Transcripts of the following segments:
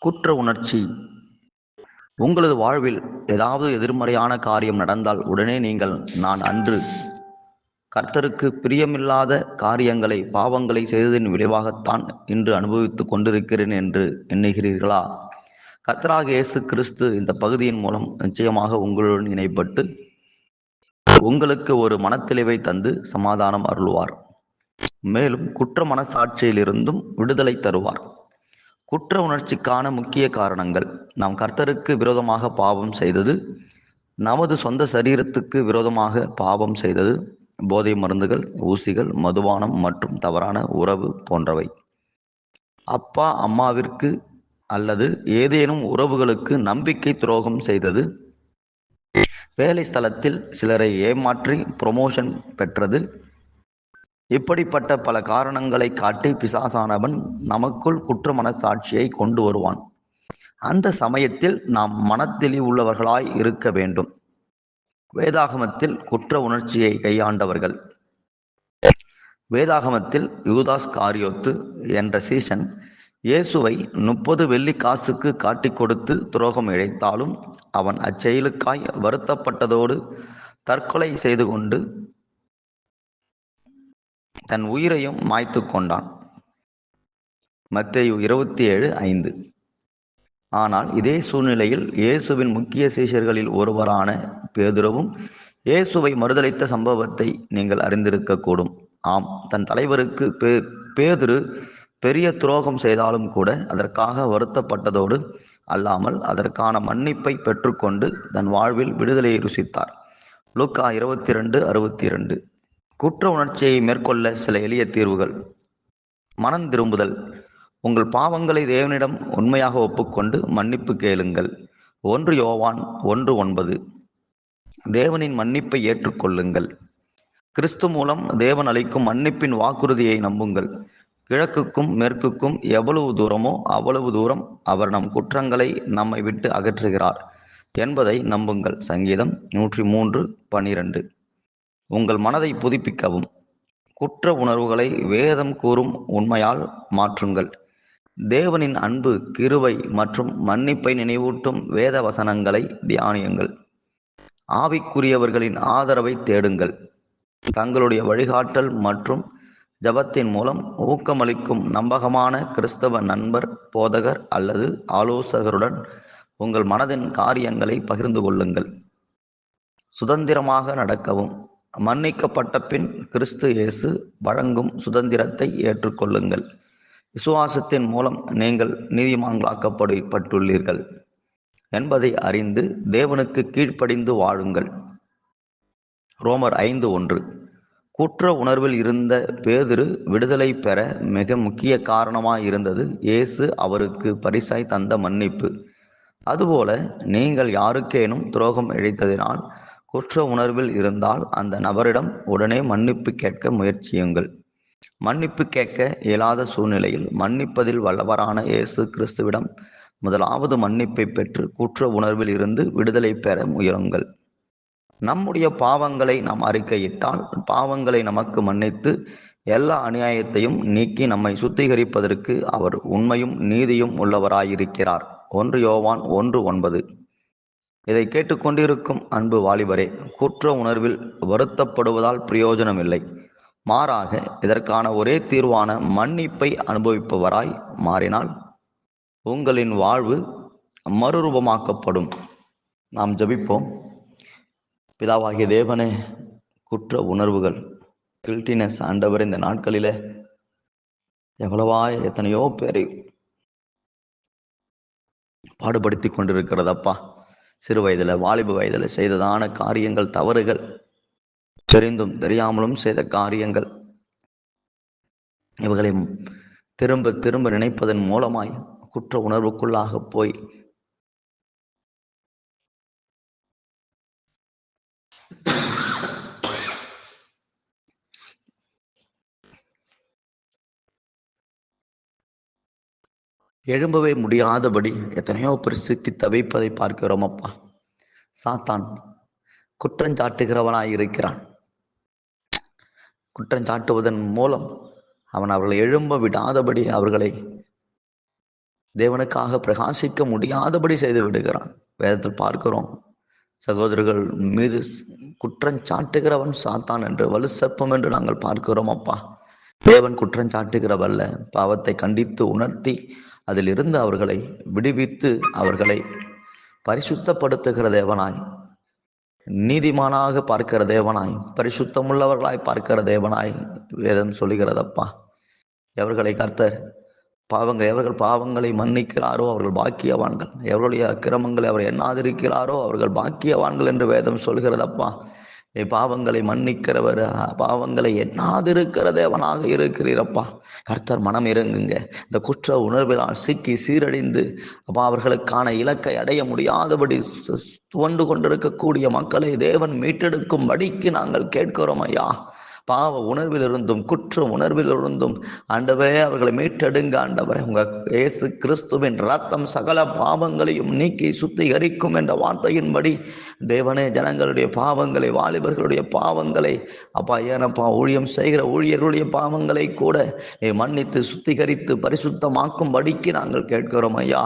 குற்ற உணர்ச்சி. உங்களது வாழ்வில் ஏதாவது எதிர்மறையான காரியம் நடந்தால் உடனே நீங்கள், நான் அன்று கர்த்தருக்கு பிரியமில்லாத காரியங்களை, பாவங்களை செய்ததின் விளைவாகத்தான் இன்று அனுபவித்துக் கொண்டிருக்கிறேன் என்று எண்ணுகிறீர்களா? கர்த்தராகிய இயேசு கிறிஸ்து இந்த பகுதியின் மூலம் நிச்சயமாக உங்களுடன் இணைப்பட்டு உங்களுக்கு ஒரு மனத்தெளிவை தந்து சமாதானம் அருள்வார். மேலும் குற்ற மனசாட்சியிலிருந்தும் விடுதலை தருவார். குற்ற உணர்ச்சிக்கான முக்கிய காரணங்கள்: நாம் கர்த்தருக்கு விரோதமாக பாவம் செய்தது, நமது சொந்த சரீரத்துக்கு விரோதமாக பாவம் செய்தது, போதை மருந்துகள், ஊசிகள், மதுபானம் மற்றும் தவறான உறவு போன்றவை. அப்பா அம்மாவிற்கு அல்லது ஏதேனும் உறவுகளுக்கு நம்பிக்கை துரோகம் செய்தது, வேலை ஸ்தலத்தில் சிலரை ஏமாற்றி ப்ரொமோஷன் பெற்றது. இப்படிப்பட்ட பல காரணங்களை காட்டி பிசாசானவன் நமக்குள் குற்ற மனசாட்சியை கொண்டு வருவான். அந்த சமயத்தில் நாம் மனத்தெளிவுள்ளவர்களாய் இருக்க வேண்டும். வேதாகமத்தில் குற்ற உணர்ச்சியை கையாண்டவர்கள். வேதாகமத்தில் யூதாஸ் காரியோத்து என்ற சீஷன் இயேசுவை 30 வெள்ளிக்காசுக்கு காட்டிக் கொடுத்து துரோகம் இழைத்தாலும் அவன் அச்செயலுக்காய் வருத்தப்பட்டதோடு தற்கொலை செய்து கொண்டு தன் உயிரையும் மாய்த்து கொண்டான். மத்தேயு 27:5. ஆனால் இதே சூழ்நிலையில் இயேசுவின் முக்கிய சீஷர்களில் ஒருவரான பேதுருவும் இயேசுவை மறுதலித்த சம்பவத்தை நீங்கள் அறிந்திருக்கக்கூடும். ஆம், தன் தலைவருக்கு பேதுரு பெரிய துரோகம் செய்தாலும் கூட அதற்காக வருத்தப்பட்டதோடு அல்லாமல் அதற்கான மன்னிப்பை பெற்றுக்கொண்டு தன் வாழ்வில் விடுதலையை ருசித்தார். லூக்கா 22:62. குற்ற உணர்ச்சியை மேற்கொள்ள சில எளிய தீர்வுகள். மனம் திரும்புதல். உங்கள் பாவங்களை தேவனிடம் உண்மையாக ஒப்புக்கொண்டு மன்னிப்பு கேளுங்கள். 1 யோவான் 1:9. தேவனின் மன்னிப்பை ஏற்றுக்கொள்ளுங்கள். கிறிஸ்து மூலம் தேவன் அளிக்கும் மன்னிப்பின் வாக்குறுதியை நம்புங்கள். கிழக்குக்கும் மேற்குக்கும் எவ்வளவு தூரமோ அவ்வளவு தூரம் அவர் நம் குற்றங்களை நம்மை விட்டு அகற்றுகிறார் என்பதை நம்புங்கள். சங்கீதம் 103:12. உங்கள் மனதை புதுப்பிக்கவும். குற்ற உணர்வுகளை வேதம் கூறும் உண்மையால் மாற்றுங்கள். தேவனின் அன்பு, கிருபை மற்றும் மன்னிப்பை நினைவூட்டும் வேத வசனங்களை தியானியுங்கள். ஆவிக்குரியவர்களின் ஆதரவை தேடுங்கள். தங்களுடைய வழிகாட்டல் மற்றும் ஜபத்தின் மூலம் ஊக்கமளிக்கும் நம்பகமான கிறிஸ்தவ நண்பர், போதகர் அல்லது ஆலோசகருடன் உங்கள் மனதின் காரியங்களை பகிர்ந்து கொள்ளுங்கள். சுதந்திரமாக நடக்கவும். மன்னிக்கப்பட்ட பின் கிறிஸ்து இயேசு வழங்கும் சுதந்திரத்தை ஏற்றுக்கொள்ளுங்கள். விசுவாசத்தின் மூலம் நீங்கள் நீதிமான்களாக்கப்பட்டுள்ளீர்கள் என்பதை அறிந்து தேவனுக்கு கீழ்ப்படிந்து வாழுங்கள். ரோமர் 5:1. குற்ற உணர்வில் இருந்த பேதுரு விடுதலை பெற மிக முக்கிய காரணமாயிருந்தது இயேசு அவருக்கு பரிசாய் தந்த மன்னிப்பு. அதுபோல நீங்கள் யாருக்கேனும் துரோகம் இழைத்ததினால் குற்ற உணர்வில் இருந்தால் அந்த நபரிடம் உடனே மன்னிப்பு கேட்க முயற்சியுங்கள். மன்னிப்பு கேட்க இயலாத சூழ்நிலையில் மன்னிப்பதில் வல்லவரான இயேசு கிறிஸ்துவிடம் முதலாவது மன்னிப்பை பெற்று குற்ற உணர்வில் இருந்து விடுதலை பெற முயலுங்கள். நம்முடைய பாவங்களை நாம் அறிக்கையிட்டால் பாவங்களை நமக்கு மன்னித்து எல்லா அநியாயத்தையும் நீக்கி நம்மை சுத்திகரிப்பதற்கு அவர் உண்மையும் நீதியும் உள்ளவராயிருக்கிறார். 1 யோவான் 1:9. இதை கேட்டுக்கொண்டிருக்கும் அன்பு வாலிபரே, குற்ற உணர்வில் வருத்தப்படுவதால் பிரயோஜனமில்லை. மாறாக இதற்கான ஒரே தீர்வான மன்னிப்பை அனுபவிப்பவராய் மாறினால் உங்களின் வாழ்வு மறுரூபமாக்கப்படும். நாம் ஜெபிப்போம். பிதாவாகிய தேவனே, குற்ற உணர்வுகள், கில்ட்டினஸ் ஆண்டவர் இந்த நாட்களிலே எத்தனையோ பேரை பாடுபடுத்தி கொண்டிருக்கிறதப்பா. சிறு வயதில், வாலிப வயதில் செய்ததான காரியங்கள், தவறுகள், தெரிந்தும் தெரியாமலும் செய்த காரியங்கள், இவர்களை திரும்ப திரும்ப நினைப்பதன் மூலமாய் குற்ற உணர்வுக்குள்ளாக போய் எழும்பவே முடியாதபடி எத்தனையோ பேர் சிக்கி தவிப்பதை பார்க்கிறோம் அப்பா. சாத்தான் குற்றஞ்சாட்டுகிறவனாய் இருக்கிறான். குற்றஞ்சாட்டுவதன் மூலம் அவன் அவர்களை எழும்ப விடாதபடி அவர்களை தேவனுக்காக பிரகாசிக்க முடியாதபடி செய்து விடுகிறான். வேதத்தில் பார்க்கிறோம், சகோதரர்கள் மீது குற்றஞ்சாட்டுகிறவன் சாத்தான் என்று, வலு சர்ப்பம் என்று நாங்கள் பார்க்கிறோம். அப்பா, தேவன் குற்றஞ்சாட்டுகிறவல்ல, பாவத்தை கண்டித்து உணர்த்தி அதிலிருந்து அவர்களை விடுவித்து அவர்களை பரிசுத்தப்படுத்துகிற தேவனாய், நீதிமானாக பார்க்கிற தேவனாய், பரிசுத்தமுள்ளவர்களாய் பார்க்கிற தேவனாய் வேதம் சொல்லுகிறதப்பா. எவர்களை கர்த்தர் எவர்கள் பாவங்களை மன்னிக்கிறாரோ அவர்கள் பாக்கியவான்கள், எவருடைய அக்கிரமங்களை அவர் எண்ணாதிருக்கிறாரோ அவர்கள் பாக்கியவான்கள் என்று வேதம் சொல்கிறதப்பா. நீ பாவங்களை மன்னிக்கிறவர், பாவங்களை எண்ணாதிருக்கிற தேவனாக இருக்கிறீரப்பா. கர்த்தர் மனம் இறங்குங்க. இந்த குற்ற உணர்வினால் சிக்கி சீரழிந்து அப்பா அவர்களுக்கான இலக்கை அடைய முடியாதபடி துவண்டு கொண்டிருக்கக்கூடிய மக்களை தேவன் மீட்டெடுக்கும்படிக்கு நாங்கள் கேட்கிறோம் ஐயா. பாவ உணர்விலிருந்தும் குற்ற உணர்விலிருந்தும் ஆண்டவரே அவர்களை மீட்டெடுங்க. ஆண்டவரே, உங்க இயேசு கிறிஸ்துவின் ரத்தம் சகல பாவங்களையும் நீக்கி சுத்திகரிக்கும் என்ற வார்த்தையின்படி தேவனே ஜனங்களுடைய பாவங்களை, வாலிபர்களுடைய பாவங்களை, அப்பா ஏனப்பா ஊழியம் செய்கிற ஊழியர்களுடைய பாவங்களை கூட நீ மன்னித்து சுத்திகரித்து பரிசுத்தமாக்கும்படிக்கு நாங்கள் கேட்கிறோம் ஐயா.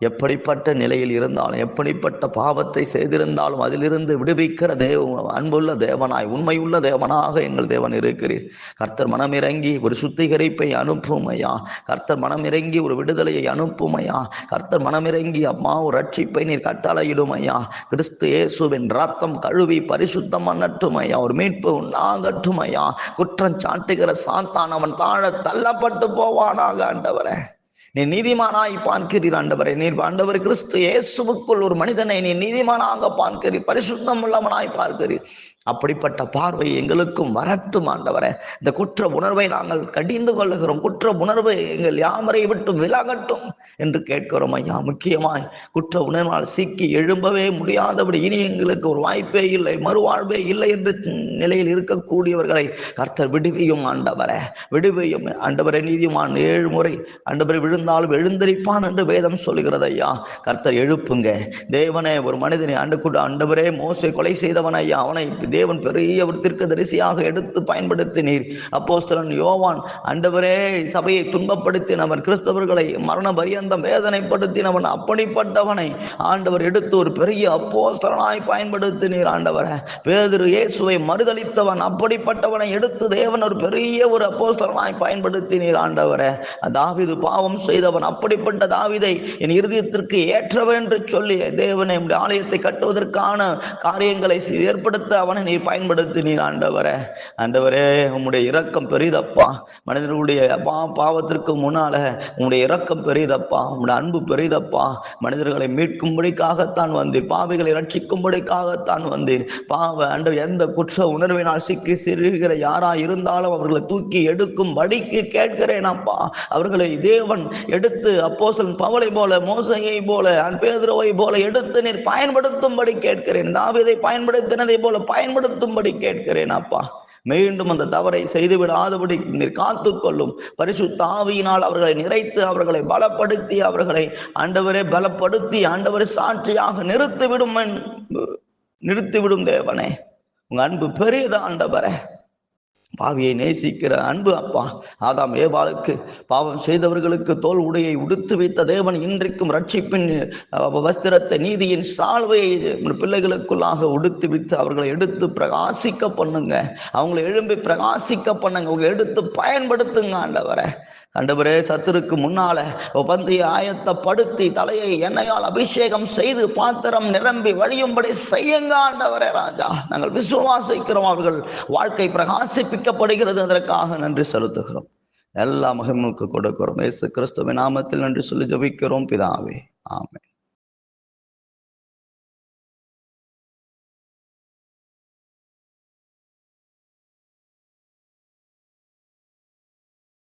எப்படிப்பட்ட நிலையில் இருந்தாலும், எப்படிப்பட்ட பாவத்தை செய்திருந்தாலும் அதிலிருந்து விடுவிக்கிற அன்புள்ள தேவனாய், உண்மையுள்ள தேவனாக எங்கள் தேவன் இருக்கிறீர். கர்த்தர் மனமிறங்கி ஒரு சுத்திகரிப்பை அனுப்பும் ஐயா. கர்த்தர் மனமிறங்கி ஒரு விடுதலையை அனுப்பும் ஐயா. கர்த்தர் மனமிறங்கி அம்மா ஒரு ரட்சிப்பை நீர் கட்டளையிடும் ஐயா. கிறிஸ்து இயேசுவின் ரத்தம் கழுவி பரிசுத்தம் பண்ணட்டும் ஐயா. ஒரு மீட்பு உண்டாகட்டும் ஐயா. குற்றம் சாட்டுகிற சாத்தான் அவன் தாழ தள்ளப்பட்டு போவானாக. ஆண்டவரே, நீ நீதிமானாய் பார்க்கிறீர். ஆண்டவரே, நீர் ஆண்டவர் கிறிஸ்து இயேசுவுக்குள் ஒரு மனிதனை நீ நீதிமானாக பார்க்கிறீர், பரிசுத்தம் உள்ளவனாய் பார்க்கிறீர். அப்படிப்பட்ட பார்வை எங்களுக்கும் வரட்டும் ஆண்டவரே. இந்த குற்ற உணர்வை நாங்கள் கடிந்து கொள்ளுகிறோம். குற்ற உணர்வு எங்கள் யாமரை விட்டு விலகட்டும் என்று கேட்கிறோம் ஐயா. முக்கியமாய் குற்ற உணர்வால் சிக்கி எழும்பவே முடியாதபடி இனி எங்களுக்கு ஒரு வாய்ப்பே இல்லை, மறுவாழ்வே இல்லை என்று நிலையில் இருக்கக்கூடியவர்களை கர்த்தர் விடுவியும் ஆண்டவரே, விடுவியும் ஆண்டவரே. நீதிமான் 7 முறை ஆண்டவரை விழுந்தாலும் எழுந்திருப்பான் என்று வேதம் சொல்லுகிறது ஐயா. கர்த்தர் எழுப்புங்க தேவனே. ஒரு மனிதனை ஆண்டவரே மோசே கொலை செய்தவன் ஐயா, அவனை தேவன் பெரிய ஒரு தீர்க்கதரிசியாக எடுத்து பயன்படுத்தினீர். அப்போஸ்தலன் யோவான் ஆண்டவரே சபையை துன்பப்படுத்தினவன், கிறிஸ்தவர்களை மரண பரியந்தம் வேதனைப்படுத்தினவன், அப்படிப்பட்டவனை ஆண்டவர் எடுத்து ஒரு பெரிய அப்போஸ்தலனாய் பயன்படுத்தினீர் ஆண்டவரே. பேதுரு இயேசுவை மறுதலித்தவன், அப்படிப்பட்டவனை எடுத்து தேவன் ஒரு பெரிய ஒரு அப்போஸ்தலனாய் பயன்படுத்தினீர் ஆண்டவரே. தாவீது பாவம் செய்தவன், அப்படிப்பட்ட தாவீதை என் இருதயத்திற்கு ஏற்றவன் என்று சொல்லி தேவனை ஆலயத்தை கட்டுவதற்கான காரியங்களை ஏற்படுத்த அவனை நீர் பயன்படுத்தினீர் ஆண்டவரே. ஆண்டவரே, உம்முடைய இரக்கம் பெரிதப்பா. மனிதர்களுடைய பாவத்திற்கு முன்னால உம்முடைய இரக்கம் பெரிதப்பா, உம்முடைய அன்பு பெரிதப்பா. மனிதர்களை மீட்கும்படிக்காகத்தான் வந்தீர், பாவிகளை ரட்சிக்கும்படிக்காகத்தான் வந்தீர். ஆண்டவர் எந்த குற்ற உணர்வினால் சிக்கி சிறுகிற யாரா இருந்தாலும் அவர்களை தூக்கி எடுக்கும்படிக்கு கேட்கிறேன் அப்பா. அவர்களை தேவன் எடுத்து அப்போஸ்தலன் பவுலை போல, மோசேயை போல, பேதுருவை போல எடுத்து நீர் பயன்படுத்தும்படி கேட்கிறேன். தாவீதை பயன்படுத்தினதை போல பயன்படுத்தும்படி கேட்கிறேன் அப்பா. மீண்டும் அந்த தவறை செய்துவிடாதபடி நீர் காத்துக்கொள்ளும். பரிசுத்த ஆவியினால் அவர்களை நிறைத்து அவர்களை பலப்படுத்தி அவர்களை ஆண்டவரே பலப்படுத்தி ஆண்டவரை சாட்சியாக நிறுத்திவிடும் தேவனே. உங்க அன்பு பெரியதா ஆண்டவரே. பாவியை நேசிக்கிற அன்பு அப்பா. ஆதாம் ஏவாளுக்கு பாவம் செய்தவர்களுக்கு தோல் உடையை உடுத்து வைத்த தேவன் இன்றைக்கும் ரட்சிப்பின் வஸ்திரத்தை, நீதியின் சால்வையை பிள்ளைகளுக்குள்ளாக உடுத்து வைத்து அவர்களை எடுத்து பிரகாசிக்க பண்ணுங்க. அவங்களை எழும்பி பிரகாசிக்க பண்ணுங்க. அவங்களை எடுத்து பயன்படுத்துங்க ஆண்டவரே. ஆண்டவரே, சத்துருக்கு முன்னால பந்தியை ஆயத்தப்படுத்தி தலையை எண்ணெயால் அபிஷேகம் செய்து பாத்திரம் நிரம்பி வழியும்படி செய்யுங்க ஆண்டவரே. ராஜா, நாங்கள் விசுவாசிக்கிறோம். அவர்கள் வாழ்க்கை பிரகாசிப்பிக்கப்படுகிறது. அதற்காக நன்றி செலுத்துகிறோம். எல்லா மகிமைக்கு கொடுக்கிறோம். இயேசு கிறிஸ்துவின் நாமத்தில் நன்றி சொல்லி ஜெபிக்கிறோம் பிதாவே. ஆமென்.